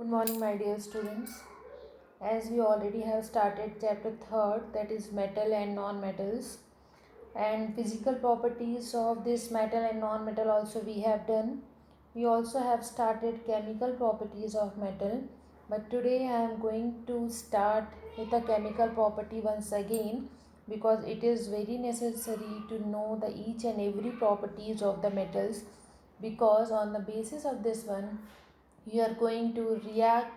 Good morning, my dear students. As we already have started chapter 3rd, that is metal and non-metals, and physical properties of this metal and non-metal also we have done. We also have started chemical properties of metal, but today I am going to start with the chemical property once again because it is very necessary to know the each and every properties of the metals, because on the basis of this one you are going to react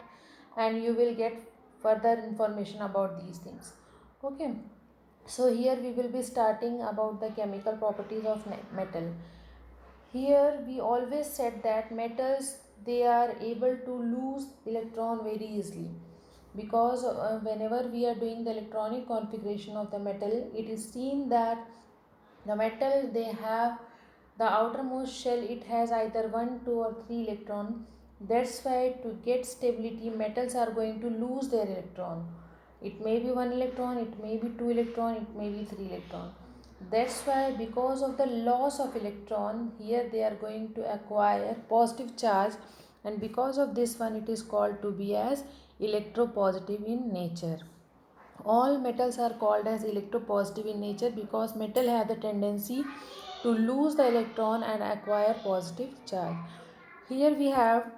and you will get further information about these things. Okay, so here we will be starting about the chemical properties of metal. Here we always said that metals, they are able to lose electron very easily, because whenever we are doing the electronic configuration of the metal, it is seen that the metal, they have the outermost shell, it has either 1, 2 or 3 electron. That's why to get stability, metals are going to lose their electron. It may be 1 electron, it may be 2 electron, it may be 3 electron. That's why because of the loss of electron, here they are going to acquire positive charge, and because of this one it is called to be as electropositive in nature. All metals are called as electropositive in nature because metal have the tendency to lose the electron and acquire positive charge. Here we have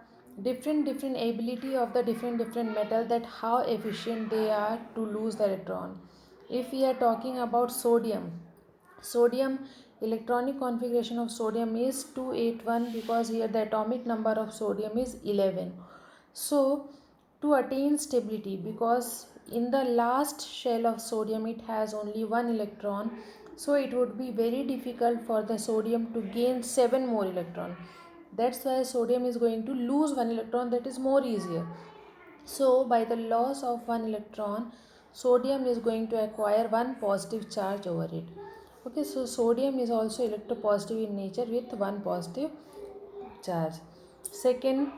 different ability of the different metal, that how efficient they are to lose the electron. If we are talking about sodium electronic configuration of sodium is 281, because here the atomic number of sodium is 11. So to attain stability, because in the last shell of sodium it has only one electron, so it would be very difficult for the sodium to gain 7 more electron. That's why sodium is going to lose one electron, that is more easier. So by the loss of one electron, sodium is going to acquire one positive charge over it. Okay, so sodium is also electropositive in nature with one positive charge. Second,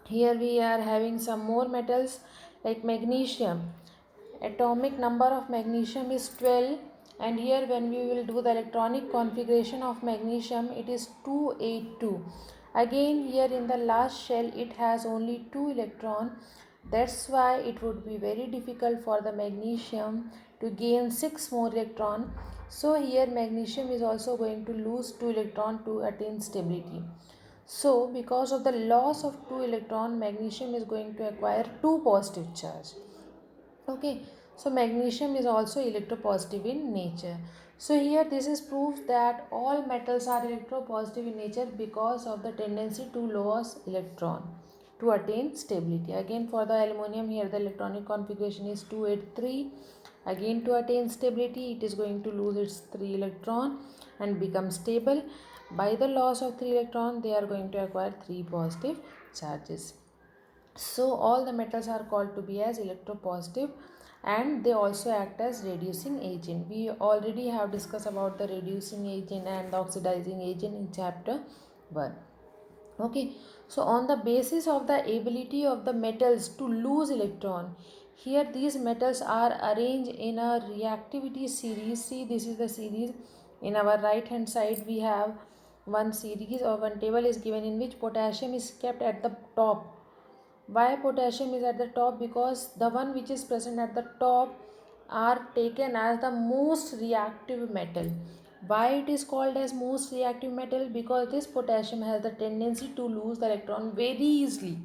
here we are having some more metals like magnesium. Atomic number of magnesium is 12, and here when we will do the electronic configuration of magnesium, it is 282. Again here in the last shell it has only 2 electron. That's why it would be very difficult for the magnesium to gain 6 more electron. So here magnesium is also going to lose 2 electron to attain stability. So because of the loss of 2 electron, magnesium is going to acquire 2 positive charge. Okay, so magnesium is also electropositive in nature. So here this is proof that all metals are electropositive in nature because of the tendency to lose electron to attain stability. Again for the aluminum, here the electronic configuration is 283. Again to attain stability, it is going to lose its 3 electron and become stable. By the loss of 3 electron, they are going to acquire 3 positive charges. So all the metals are called to be as electropositive, and they also act as reducing agent. We already have discussed about the reducing agent and the oxidizing agent in chapter 1. Okay, so on the basis of the ability of the metals to lose electron, here these metals are arranged in a reactivity series. See, this is the series. In our right hand side we have one series or one table is given in which potassium is kept at the top. Why potassium is at the top? Because the one which is present at the top are taken as the most reactive metal. Why it is called as most reactive metal? Because this potassium has the tendency to lose the electron very easily.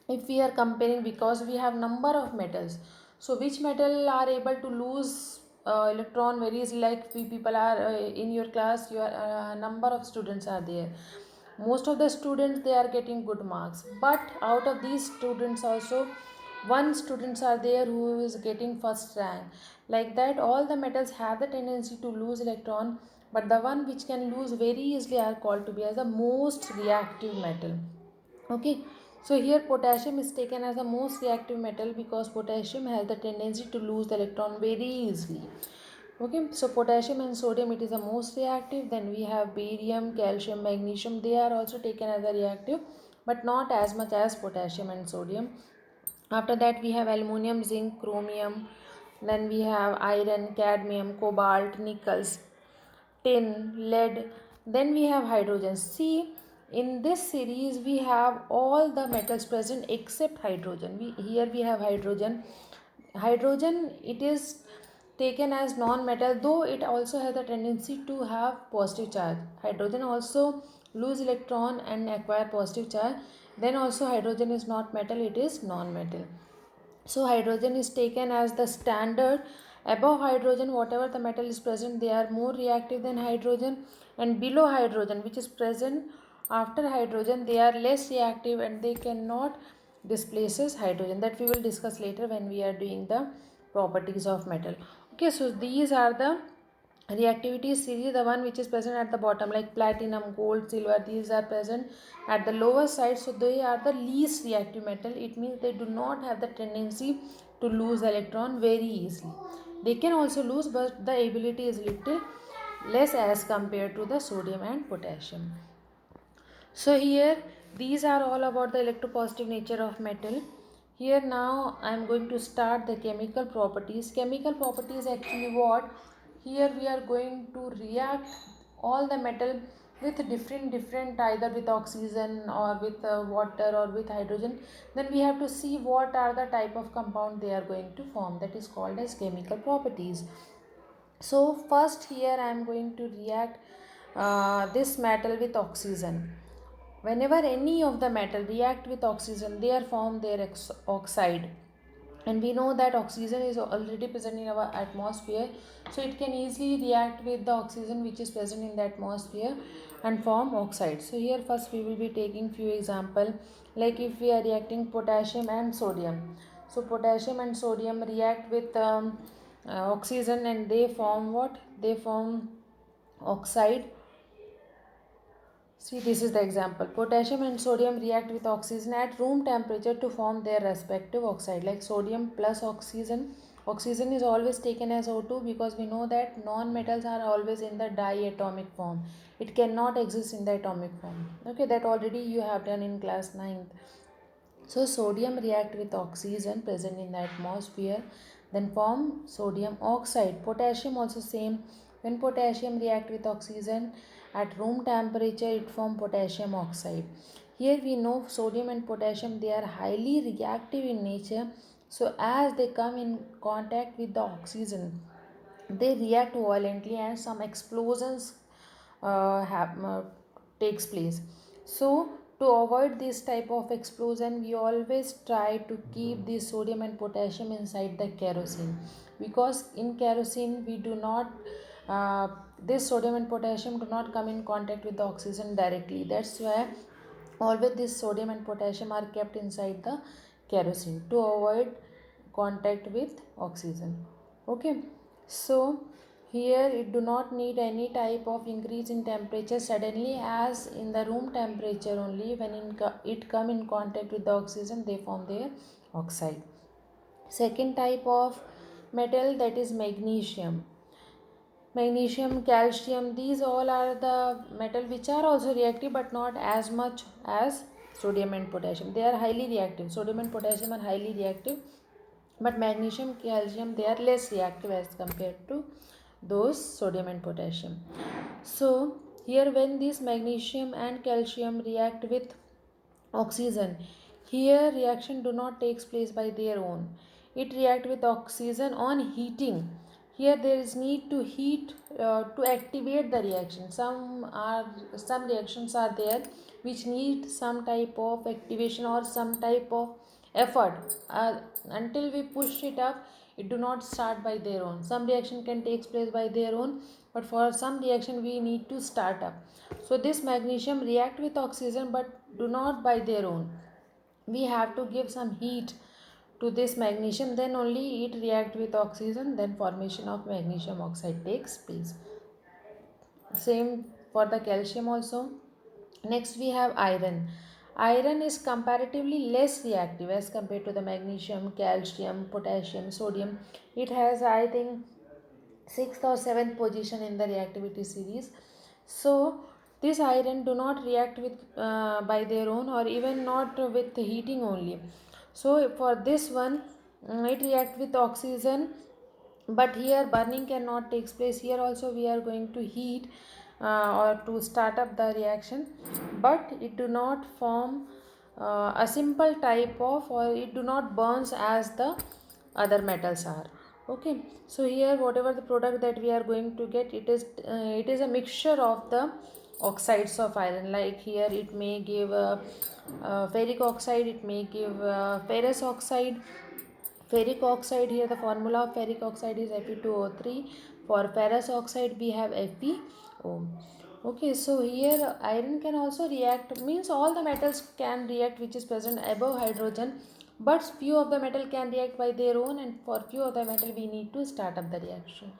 If we are comparing, because we have number of metals, so which metal are able to lose electron very easily? Like we people are in your class, your number of students are there. Most of the students, they are getting good marks, but out of these students also one students are there who is getting first rank. Like that all the metals have the tendency to lose electron, but the one which can lose very easily are called to be as the most reactive metal. Okay, so here potassium is taken as the most reactive metal because potassium has the tendency to lose the electron very easily. Okay, so potassium and sodium, it is the most reactive. Then we have barium, calcium, magnesium, they are also taken as a reactive, but not as much as potassium and sodium. After that we have aluminum, zinc, chromium. Then we have iron, cadmium, cobalt, nickels, tin, lead. Then we have hydrogen. See, in this series we have all the metals present except hydrogen. Here we have hydrogen. Hydrogen, it is taken as non-metal, though it also has the tendency to have positive charge. Hydrogen also lose electron and acquire positive charge. Then also hydrogen is not metal, it is non-metal. So hydrogen is taken as the standard. Above hydrogen, whatever the metal is present, they are more reactive than hydrogen, and below hydrogen, which is present after hydrogen, they are less reactive and they cannot displaces hydrogen. That we will discuss later when we are doing the properties of metal. Okay, so these are the reactivity series. The one which is present at the bottom, like platinum, gold, silver, these are present at the lower side, so they are the least reactive metal. It means they do not have the tendency to lose electron very easily. They can also lose, but the ability is little less as compared to the sodium and potassium. So here these are all about the electropositive nature of metal. Here now I am going to start the chemical properties. Chemical properties actually what? Here we are going to react all the metal with different either with oxygen or with water or with hydrogen. Then we have to see what are the type of compound they are going to form. That is called as chemical properties. So first here I am going to react this metal with oxygen. Whenever any of the metal react with oxygen, they are form their oxide, and we know that oxygen is already present in our atmosphere, so it can easily react with the oxygen which is present in the atmosphere and form oxide. So here first we will be taking few example, like if we are reacting potassium and sodium. So potassium and sodium react with oxygen and they form what? They form oxide. See, this is the example. Potassium and sodium react with oxygen at room temperature to form their respective oxide. Like sodium plus oxygen. Oxygen is always taken as O2 because we know that non-metals are always in the diatomic form. It cannot exist in the atomic form. Okay, that already you have done in class 9th. So sodium react with oxygen present in the atmosphere, then form sodium oxide. Potassium also same. When potassium react with oxygen at room temperature, it form potassium oxide. Here we know sodium and potassium, they are highly reactive in nature. So as they come in contact with the oxygen, they react violently and some explosions takes place. So to avoid this type of explosion, we always try to keep the sodium and potassium inside the kerosene, because in kerosene we do not this sodium and potassium do not come in contact with the oxygen directly. That's why always this sodium and potassium are kept inside the kerosene to avoid contact with oxygen. Okay, so here it do not need any type of increase in temperature suddenly, as in the room temperature only. When it come in contact with the oxygen, they form their oxide. Second type of metal, that is magnesium. Magnesium, calcium, these all are the metal which are also reactive but not as much as sodium and potassium. They are highly reactive. Sodium and potassium are highly reactive, but magnesium, calcium, they are less reactive as compared to those sodium and potassium. So here when these magnesium and calcium react with oxygen, here reaction do not takes place by their own. It react with oxygen on heating. Here there is need to heat to activate the reaction. Some reactions are there which need some type of activation or some type of effort. Until we push it up, it do not start by their own. Some reaction can take place by their own, but for some reaction we need to start up. So this magnesium react with oxygen but do not by their own. We have to give some heat to this magnesium, then only it react with oxygen, then formation of magnesium oxide takes place. Same for the calcium also. Next we have iron. Iron is comparatively less reactive as compared to the magnesium, calcium, potassium, sodium. It has, I think, 6th or 7th position in the reactivity series. So this iron do not react with by their own, or even not with heating only. So for this one, it react with oxygen, but here burning cannot takes place. Here also we are going to heat, or to start up the reaction, but it do not form a simple type of, or it do not burns as the other metals are. Okay, so here whatever the product that we are going to get, it is a mixture of the oxides of iron. Like here it may give ferric oxide, it may give ferrous oxide, ferric oxide. Here the formula of ferric oxide is Fe2O3. For ferrous oxide we have FeO. Okay, so here iron can also react, means all the metals can react which is present above hydrogen, but few of the metal can react by their own, and for few of the metal we need to start up the reaction.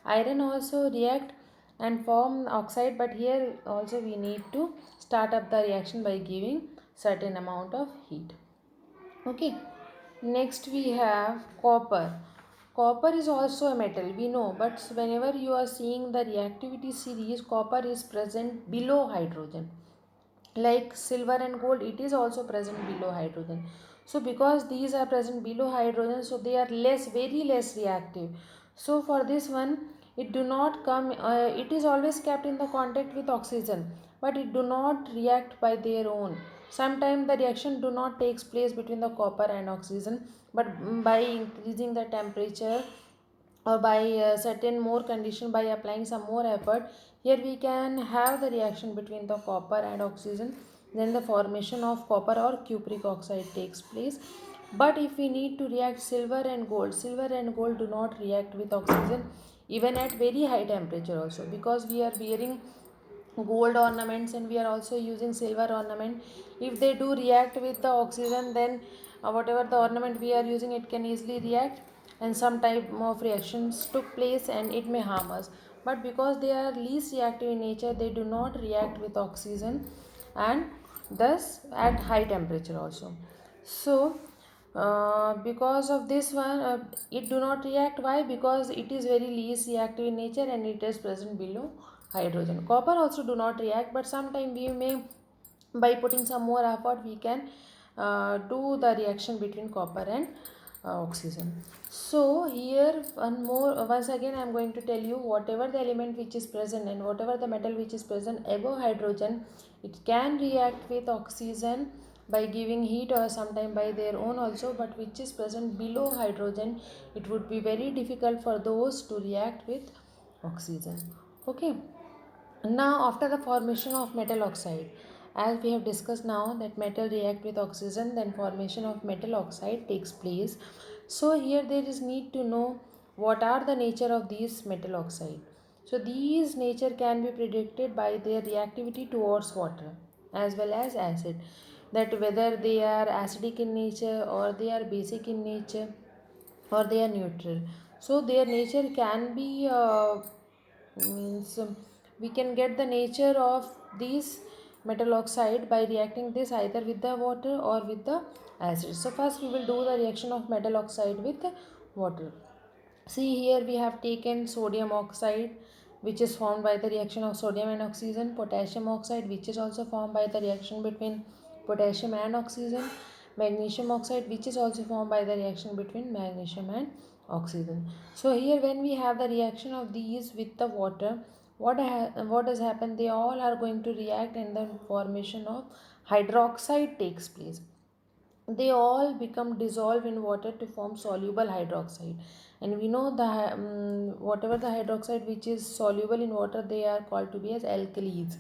Iron also react and form oxide, but here also we need to start up the reaction by giving certain amount of heat. Okay, next we have copper. Copper is also a metal, we know, but whenever you are seeing the reactivity series, copper is present below hydrogen. Like silver and gold, it is also present below hydrogen. So because these are present below hydrogen, so they are very less reactive. So for this one, it do not come, it is always kept in the contact with oxygen, but it do not react by their own. Sometimes the reaction do not takes place between the copper and oxygen, but by increasing the temperature or by certain more condition, by applying some more effort, here we can have the reaction between the copper and oxygen, then the formation of copper or cupric oxide takes place. But if we need to react silver and gold do not react with oxygen even at very high temperature also, because we are wearing gold ornaments and we are also using silver ornament. If they do react with the oxygen, then whatever the ornament we are using, it can easily react and some type of reactions took place and it may harm us. But because they are least reactive in nature, they do not react with oxygen, and thus at high temperature also. So because of this one, it do not react. Why? Because it is very least reactive in nature and it is present below hydrogen. Copper also do not react, but sometime we may, by putting some more effort, we can do the reaction between copper and oxygen. So here once again I am going to tell you, whatever the element which is present and whatever the metal which is present above hydrogen, it can react with oxygen by giving heat or sometime by their own also, but which is present below hydrogen, it would be very difficult for those to react with oxygen. Okay, now after the formation of metal oxide, as we have discussed now that metal react with oxygen, then formation of metal oxide takes place. So here there is need to know what are the nature of these metal oxide. So these nature can be predicted by their reactivity towards water as well as acid, that whether they are acidic in nature or they are basic in nature or they are neutral. So their nature can be means we can get the nature of these metal oxide by reacting this either with the water or with the acid. So first we will do the reaction of metal oxide with water. See here we have taken sodium oxide, which is formed by the reaction of sodium and oxygen, potassium oxide, which is also formed by the reaction between potassium and oxygen, magnesium oxide, which is also formed by the reaction between magnesium and oxygen. So here when we have the reaction of these with the water, what does happen? They all are going to react and the formation of hydroxide takes place. They all become dissolved in water to form soluble hydroxide, and we know the whatever the hydroxide which is soluble in water, they are called to be as alkalis,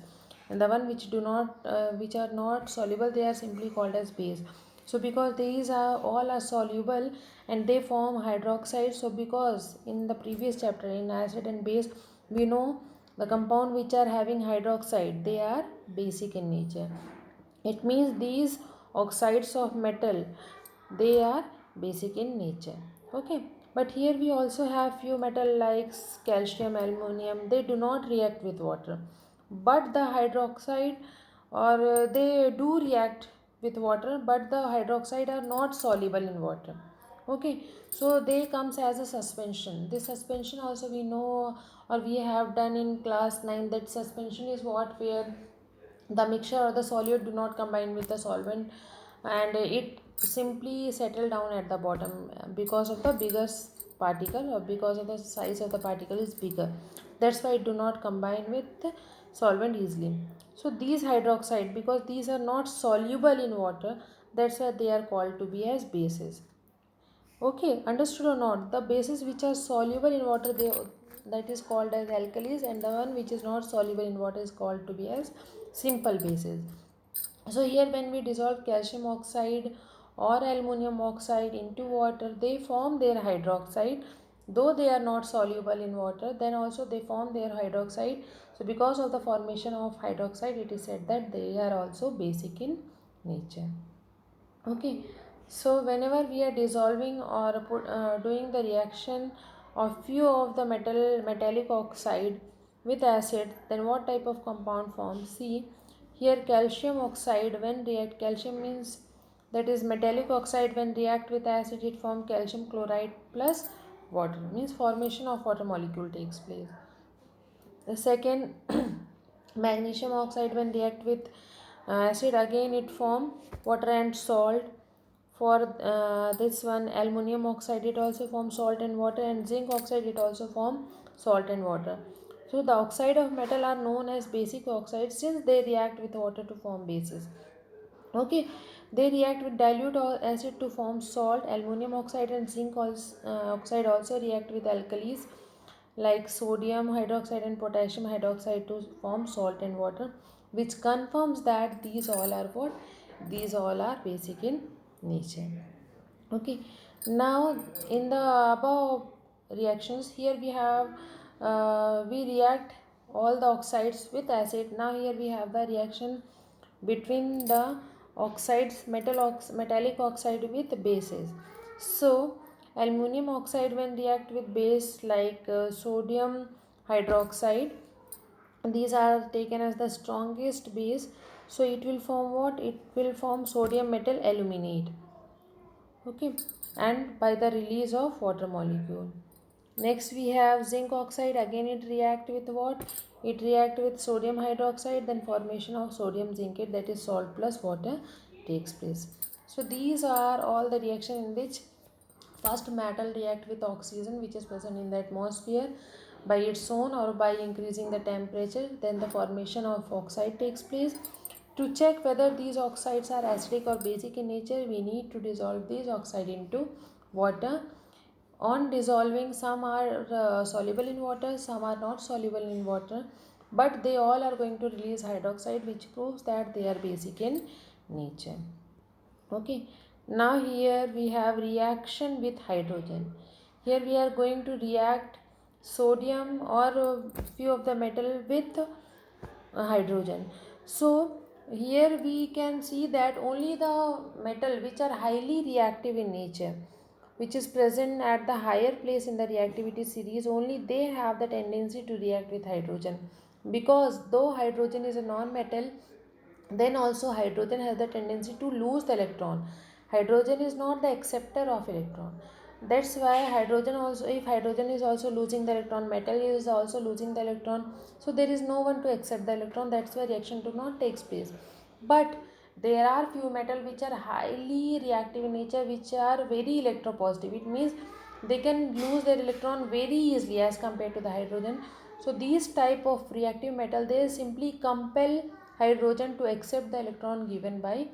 and the one which do not which are not soluble, they are simply called as base. So because these are all are soluble and they form hydroxide, so because in the previous chapter in acid and base, we know the compound which are having hydroxide, they are basic in nature. It means these oxides of metal, they are basic in nature. Okay, but here we also have few metal like calcium, aluminum, they do not react with water, but the hydroxide or they do react with water, but the hydroxide are not soluble in water. Okay, so they comes as a suspension. This suspension also we know, or we have done in class 9, that suspension is what, where the mixture or the solute do not combine with the solvent and it simply settle down at the bottom because of the bigger particle, or because of the size of the particle is bigger, that's why it do not combine with solvent easily. So these hydroxide, because these are not soluble in water, that's why they are called to be as bases. Okay, understood or not? The bases which are soluble in water, they, that is called as alkalis, and the one which is not soluble in water is called to be as simple bases. So here when we dissolve calcium oxide or aluminum oxide into water, they form their hydroxide. Though they are not soluble in water, then also they form their hydroxide. So because of the formation of hydroxide, it is said that they are also basic in nature. Okay, so whenever we are dissolving or doing the reaction of few of the metallic oxide with acid, then what type of compound forms? See here, calcium oxide when react, calcium means that is metallic oxide, when react with acid it form calcium chloride plus water, means formation of water molecule takes place. The second, magnesium oxide when react with acid, again it form water and salt. For this one, aluminum oxide, it also forms salt and water, and zinc oxide, it also form salt and water. So the oxide of metal are known as basic oxides since they react with water to form bases. Okay, they react with dilute or acid to form salt. Aluminum oxide and zinc oxide also react with alkalis like sodium hydroxide and potassium hydroxide to form salt and water, which confirms that these all are what? These all are basic in nature. Okay, now in the above reactions, here we have we react all the oxides with acid. Now here we have the reaction between the oxides, metallic oxide with bases. So aluminum oxide when react with base like sodium hydroxide, these are taken as the strongest base, so it will form what? It will form sodium metal aluminate. Okay, and by the release of water molecule. Next we have zinc oxide, again it react with what? It react with sodium hydroxide, then formation of sodium zincate, that is salt plus water takes place. So these are all the reaction in which first metal react with oxygen which is present in the atmosphere by its own or by increasing the temperature, then the formation of oxide takes place. To check whether these oxides are acidic or basic in nature, we need to dissolve these oxide into water. On dissolving, some are soluble in water, some are not soluble in water, but they all are going to release hydroxide, which proves that they are basic in nature. Okay, now here we have reaction with hydrogen. Here we are going to react sodium or few of the metal with hydrogen. So here we can see that only the metal which are highly reactive in nature, which is present at the higher place in the reactivity series, only they have the tendency to react with hydrogen. Because though hydrogen is a non-metal, then also hydrogen has the tendency to lose the electron. Hydrogen is not the acceptor of electron. That's why hydrogen also, if hydrogen is also losing the electron, metal is also losing the electron, so there is no one to accept the electron. That's why reaction do not takes place. But there are few metal which are highly reactive in nature, which are very electropositive. It means they can lose their electron very easily as compared to the hydrogen. So these type of reactive metal, they simply compel hydrogen to accept the electron given by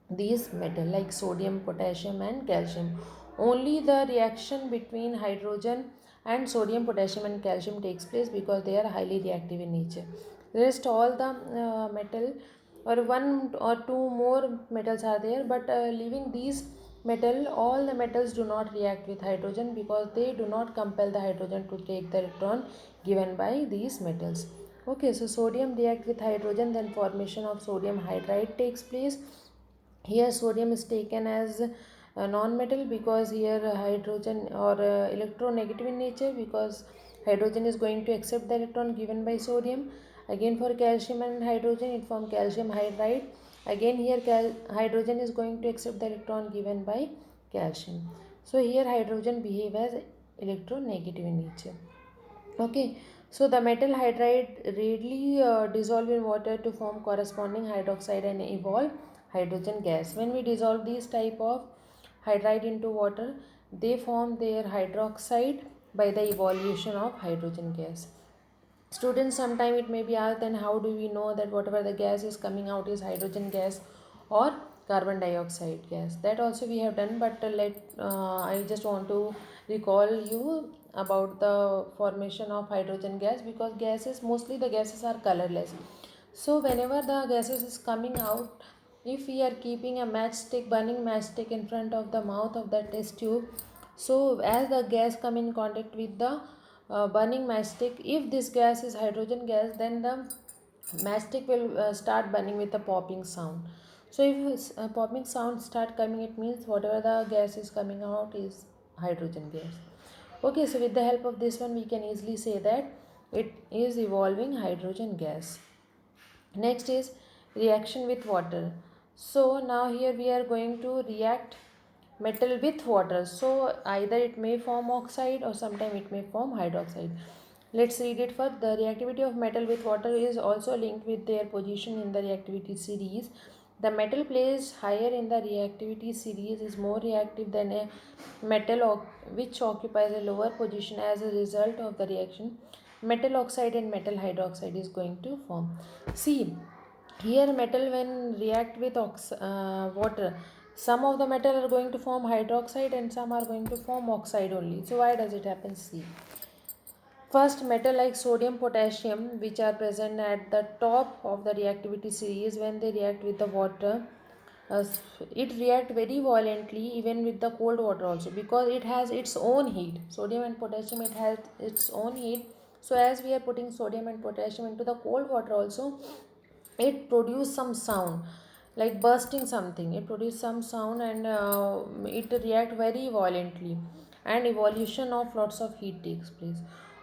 these metal like sodium, potassium and calcium. Only the reaction between hydrogen and sodium, potassium and calcium takes place because they are highly reactive in nature. Rest all the metal or one or two more metals are there, but leaving these metal, all the metals do not react with hydrogen because they do not compel the hydrogen to take the electron given by these metals. Okay, so sodium react with hydrogen, then formation of sodium hydride takes place. Here sodium is taken as a non-metal because here hydrogen or electronegative in nature, because hydrogen is going to accept the electron given by sodium. Again for calcium and hydrogen, it form calcium hydride. Again here hydrogen is going to accept the electron given by calcium. So here hydrogen behave as electronegative in nature. Okay, so the metal hydride readily dissolve in water to form corresponding hydroxide and evolve hydrogen gas. When we dissolve these type of hydride into water, they form their hydroxide by the evolution of hydrogen gas. Students, sometime it may be asked, then how do we know that whatever the gas is coming out is hydrogen gas or carbon dioxide gas? That also we have done, but I just want to recall you about the formation of hydrogen gas, because gases, mostly the gases are colorless. So whenever the gases is coming out, if we are keeping a matchstick, burning matchstick in front of the mouth of the test tube, so as the gas come in contact with the burning matchstick, if this gas is hydrogen gas, then the matchstick will start burning with a popping sound. So if a popping sound start coming, it means whatever the gas is coming out is hydrogen gas. Okay, so with the help of this one we can easily say that it is evolving hydrogen gas. Next is reaction with water. So now here we are going to react metal with water. So either it may form oxide or sometime it may form hydroxide. Let's read it first. The reactivity of metal with water is also linked with their position in the reactivity series. The metal placed higher in the reactivity series is more reactive than a metal which occupies a lower position. As a result of the reaction, metal oxide and metal hydroxide is going to form. See, here metal when react with water, some of the metal are going to form hydroxide and some are going to form oxide only. So why does it happen? See, first, metal like sodium, potassium, which are present at the top of the reactivity series, when they react with the water, uh, it react very violently even with the cold water also, because it has its own heat. Sodium and potassium, it has its own heat. So as we are putting sodium and potassium into the cold water also, it produce some sound like bursting something. It produce some sound, and it react very violently, and evolution of lots of heat takes place.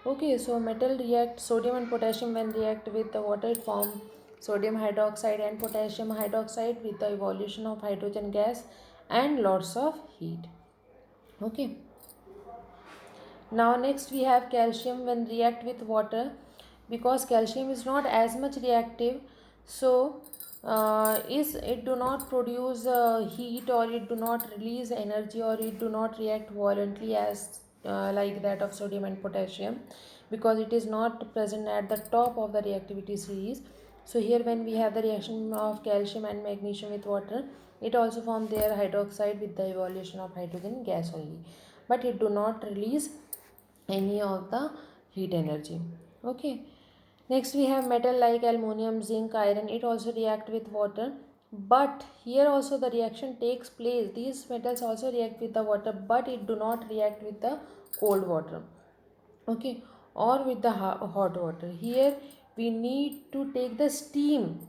Okay, so metal react, sodium and potassium when react with the water, it form sodium hydroxide and potassium hydroxide with the evolution of hydrogen gas and lots of heat. Okay, now next we have calcium when react with water, because calcium is not as much reactive. So is it do not produce heat, or it do not release energy, or it do not react violently as like that of sodium and potassium, because it is not present at the top of the reactivity series. So here when we have the reaction of calcium and magnesium with water, it also form their hydroxide with the evolution of hydrogen gas only, but it do not release any of the heat energy. Okay, next we have metal like aluminum, zinc, iron. It also react with water, but here also the reaction takes place. These metals also react with the water, but it do not react with the cold water, okay, or with the hot water. Here we need to take the steam,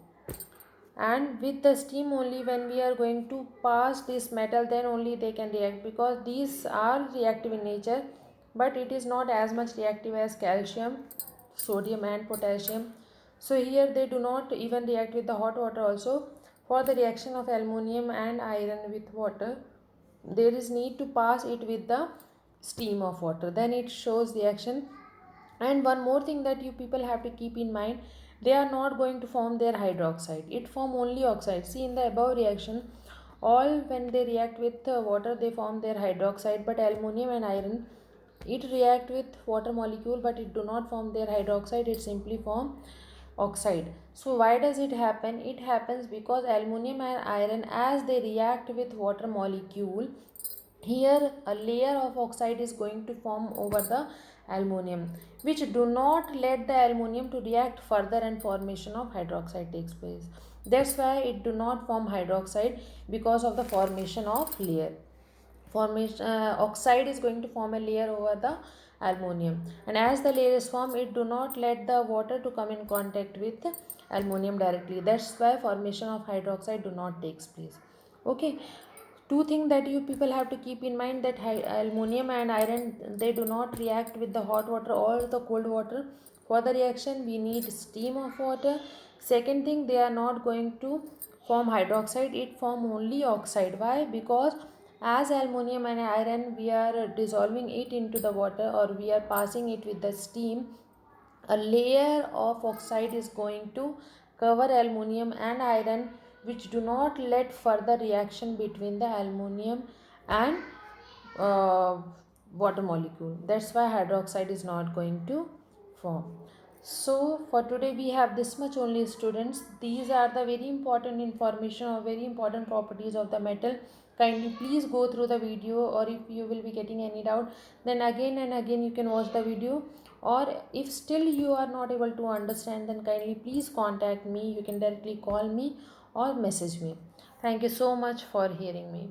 and with the steam only, when we are going to pass this metal, then only they can react, because these are reactive in nature, but it is not as much reactive as calcium, sodium and potassium. So here they do not even react with the hot water also. For the reaction of aluminum and iron with water, there is need to pass it with the steam of water, then it shows reaction. And one more thing that you people have to keep in mind, they are not going to form their hydroxide, it form only oxide. See, in the above reaction, all when they react with water, they form their hydroxide, but aluminum and iron, it react with water molecule, but it do not form their hydroxide, it simply form oxide. So why does it happen? It happens because aluminum and iron, as they react with water molecule, here a layer of oxide is going to form over the aluminum, which do not let the aluminum to react further, and formation of hydroxide takes place. That's why it do not form hydroxide, because of the formation of layer. Formation oxide is going to form a layer over the aluminum, and as the layer is formed, it do not let the water to come in contact with aluminum directly. That's why formation of hydroxide do not takes place. Okay, two things that you people have to keep in mind, that aluminum and iron, they do not react with the hot water or the cold water. For the reaction we need steam of water. Second thing, they are not going to form hydroxide, it form only oxide. Why? Because as aluminum and iron, we are dissolving it into the water, or we are passing it with the steam, a layer of oxide is going to cover aluminum and iron, which do not let further reaction between the aluminum and uh, water molecule. That's why hydroxide is not going to form. So for today we have this much only, students. These are the very important information or very important properties of the metal. Kindly please go through the video, or if you will be getting any doubt, then again and again you can watch the video. Or if still you are not able to understand, then kindly please contact me. You can directly call me or message me. Thank you so much for hearing me.